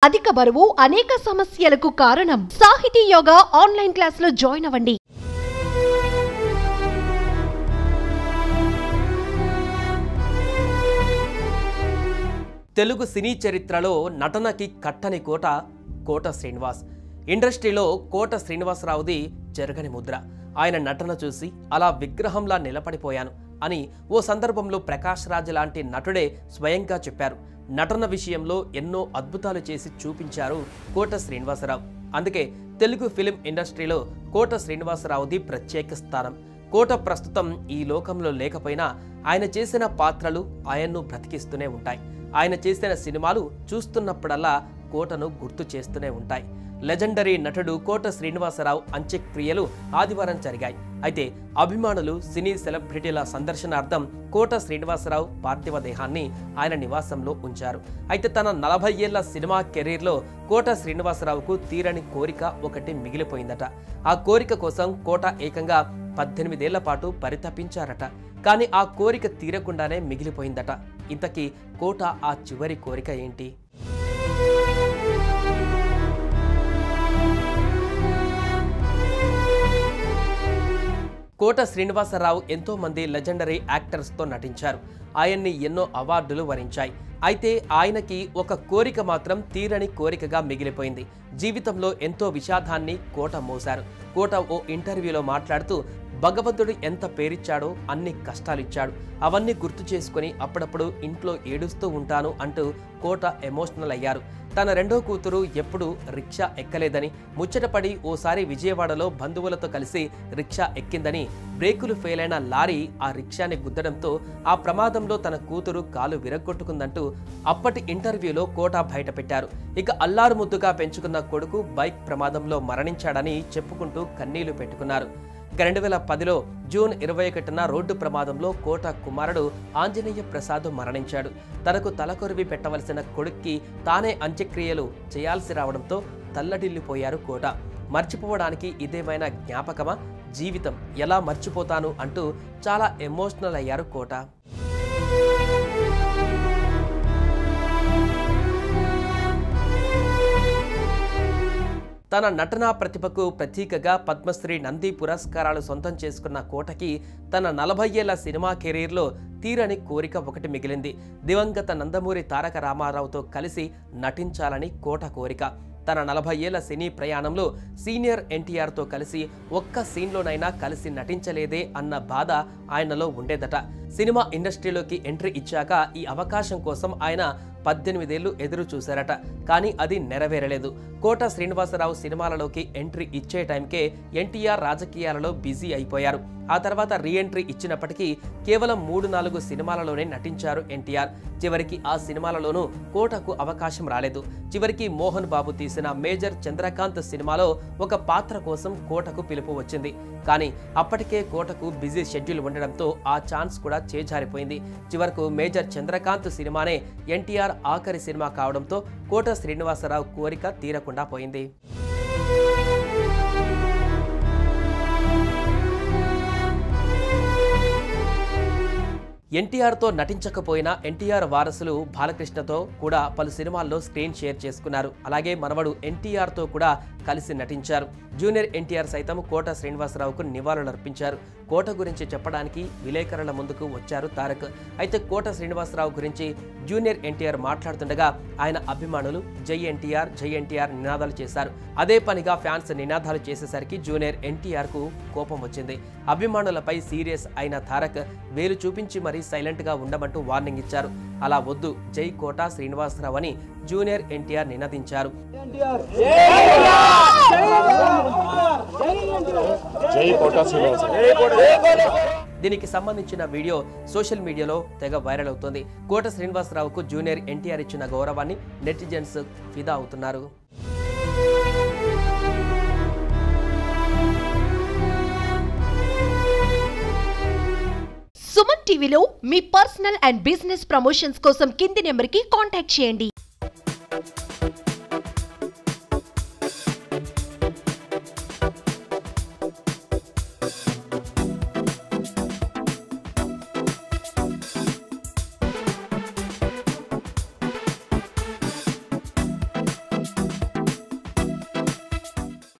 అధిక బరువు అనేక సమస్యలకు కారణం. సాహితీ యోగా ఆన్లైన్ క్లాసులో జాయిన్ అవ్వండి. తెలుగు సినీ చరిత్రలో నటనకి కట్టని కోట కోట శ్రీనివాస్. ఇండస్ట్రీలో కోట శ్రీనివాసరావుది జరగని ముద్ర. ఆయన నటన చూసి అలా విగ్రహంలా నిలబడిపోయాను అని ఓ సందర్భంలో ప్రకాష్ రాజ్ లాంటి నటుడే స్వయంగా చెప్పారు. నటన విషయంలో ఎన్నో అద్భుతాలు చేసి చూపించారు కోట శ్రీనివాసరావు. అందుకే తెలుగు ఫిలిం ఇండస్ట్రీలో కోట శ్రీనివాసరావుది ప్రత్యేక స్థానం. కోట ప్రస్తుతం ఈ లోకంలో లేకపోయినా ఆయన చేసిన పాత్రలు ఆయన్ను బ్రతికిస్తూనే ఉంటాయి. ఆయన చేసిన సినిమాలు చూస్తున్నప్పుడల్లా కోటను గుర్తు చేస్తూనే ఉంటాయి. లెజెండరీ నటుడు కోట శ్రీనివాసరావు అంత్యక్రియలు ఆదివారం జరిగాయి. అయితే అభిమానులు, సినీ సెలబ్రిటీల సందర్శనార్థం కోట శ్రీనివాసరావు పార్థివ దేహాన్ని ఆయన నివాసంలో ఉంచారు. అయితే తన 40 ఏళ్ల సినిమా కెరీర్లో కోట శ్రీనివాసరావుకు తీరని కోరిక ఒకటి మిగిలిపోయిందట. ఆ కోరిక కోసం కోట ఏకంగా 18 ఏళ్ల పాటు పరితపించారట. కానీ ఆ కోరిక తీరకుండానే మిగిలిపోయిందట. ఇంతకీ కోట ఆ చివరి కోరిక ఏంటి? కోట శ్రీనివాసరావు ఎంతో మంది లెజెండరీ యాక్టర్స్తో నటించారు. ఆయన్ని ఎన్నో అవార్డులు వరించాయి. అయితే ఆయనకి ఒక కోరిక మాత్రం తీరని కోరికగా మిగిలిపోయింది. జీవితంలో ఎంతో విషాదాన్ని కోట మోశారు. కోట ఓ ఇంటర్వ్యూలో మాట్లాడుతూ భగవంతుడు ఎంత పేరిచ్చాడో అన్ని కష్టాలిచ్చాడు, అవన్నీ గుర్తు చేసుకుని అప్పుడప్పుడు ఇంట్లో ఏడుస్తూ ఉంటాను అంటూ కోట ఎమోషనల్ అయ్యారు. తన రెండో కూతురు ఎప్పుడూ రిక్షా ఎక్కలేదని, ముచ్చటపడి ఓసారి విజయవాడలో బంధువులతో కలిసి రిక్షా ఎక్కిందని, బ్రేకులు ఫెయిల్ అయిన లారీ ఆ రిక్షాని గుద్దడంతో ఆ ప్రమాదంలో తన కూతురు కాలు విరగ్గొట్టుకుందంటూ అప్పటి ఇంటర్వ్యూలో కోట బయటపెట్టారు. ఇక అల్లారు ముద్దుగా పెంచుకున్న కొడుకు బైక్ ప్రమాదంలో మరణించాడని చెప్పుకుంటూ కన్నీళ్లు పెట్టుకున్నారు. 2010లో జూన్ 21న రోడ్డు ప్రమాదంలో కోట కుమారుడు ఆంజనేయ ప్రసాద్ మరణించాడు. తనకు తలకొరివి పెట్టవలసిన కొడుక్కి తానే అంత్యక్రియలు చేయాల్సి రావడంతో తల్లడిల్లిపోయారు కోట. మర్చిపోవడానికి ఇదేమైనా జ్ఞాపకమా? జీవితం ఎలా మర్చిపోతాను అంటూ చాలా ఎమోషనల్ అయ్యారు కోట. తన నటనా ప్రతిభకు ప్రతీకగా పద్మశ్రీ, నంది పురస్కారాలు సొంతం చేసుకున్న కోటకి తన 40 ఏళ్ల సినిమా కెరీర్లో తీరని కోరిక ఒకటి మిగిలింది. దివంగత నందమూరి తారక రామారావుతో కలిసి నటించాలని కోట కోరిక. తన 40 ఏళ్ల సినీ ప్రయాణంలో సీనియర్ ఎన్టీఆర్తో కలిసి ఒక్క సీన్లోనైనా కలిసి నటించలేదే అన్న బాధ ఆయనలో ఉండేదట. సినిమా ఇండస్ట్రీలోకి ఎంట్రీ ఇచ్చాక ఈ అవకాశం కోసం ఆయన 18 ఏళ్లు ఎదురు చూశారట. కానీ అది నెరవేరలేదు. కోట శ్రీనివాసరావు సినిమాలలోకి ఎంట్రీ ఇచ్చే టైంకే ఎన్టీఆర్ రాజకీయాలలో బిజీ అయిపోయారు. ఆ తర్వాత రీఎంట్రీ ఇచ్చినప్పటికీ కేవలం 3-4 సినిమాలలోనే నటించారు ఎన్టీఆర్. చివరికి ఆ సినిమాలలోనూ కోటకు అవకాశం రాలేదు. చివరికి మోహన్ బాబు తీసిన మేజర్ చంద్రకాంత్ సినిమాలో ఒక పాత్ర కోసం కోటకు పిలుపు వచ్చింది. కానీ అప్పటికే కోటకు బిజీ షెడ్యూల్ ఉండడంతో ఆ ఛాన్స్ కూడా చేజారిపోయింది. చివరకు మేజర్ చంద్రకాంత్ సినిమానే ఎన్టీఆర్ ఆఖరి సినిమా కావడంతో కోట శ్రీనివాసరావు కోరిక తీరకుండా పోయింది. ఎన్టీఆర్తో నటించకపోయినా ఎన్టీఆర్ వారసులు బాలకృష్ణతో కూడా పలు సినిమాల్లో స్క్రీన్ షేర్ చేసుకున్నారు. అలాగే మనవడు ఎన్టీఆర్తో కూడా కలిసి నటించారు. జూనియర్ ఎన్టీఆర్ సైతం కోట శ్రీనివాసరావుకు నివాళులర్పించారు. కోట గురించి చెప్పడానికి విలేకరుల ముందుకు వచ్చారు తారక్. అయితే కోట శ్రీనివాసరావు గురించి జూనియర్ ఎన్టీఆర్ మాట్లాడుతుండగా ఆయన అభిమానులు జై ఎన్టీఆర్ నినాదాలు చేశారు. అదే పనిగా ఫ్యాన్స్ నినాదాలు చేసేసరికి జూనియర్ ఎన్టీఆర్కు కోపం వచ్చింది. అభిమానులపై సీరియస్ అయిన తారక్ వేలు చూపించి మరీ సైలెంట్గా ఉండమంటూ వార్నింగ్ ఇచ్చారు. అలా వద్దు, జై కోట శ్రీనివాసరావు అని జూనియర్ ఎన్టీఆర్ నినదించారు. దీనికి సంబంధించిన వీడియో సోషల్ మీడియాలో తెగ వైరల్ అవుతోంది. కోట శ్రీనివాసరావుకు జూనియర్ ఎన్టీఆర్ ఇచ్చిన గౌరవాన్ని నెటిజన్స్ ఫిదా అవుతున్నారు. సుమన్ టీవీలో మీ పర్సనల్ అండ్ బిజినెస్ ప్రమోషన్స్ కోసం కింది నెంబర్కి కాంటాక్ట్ చేయండి.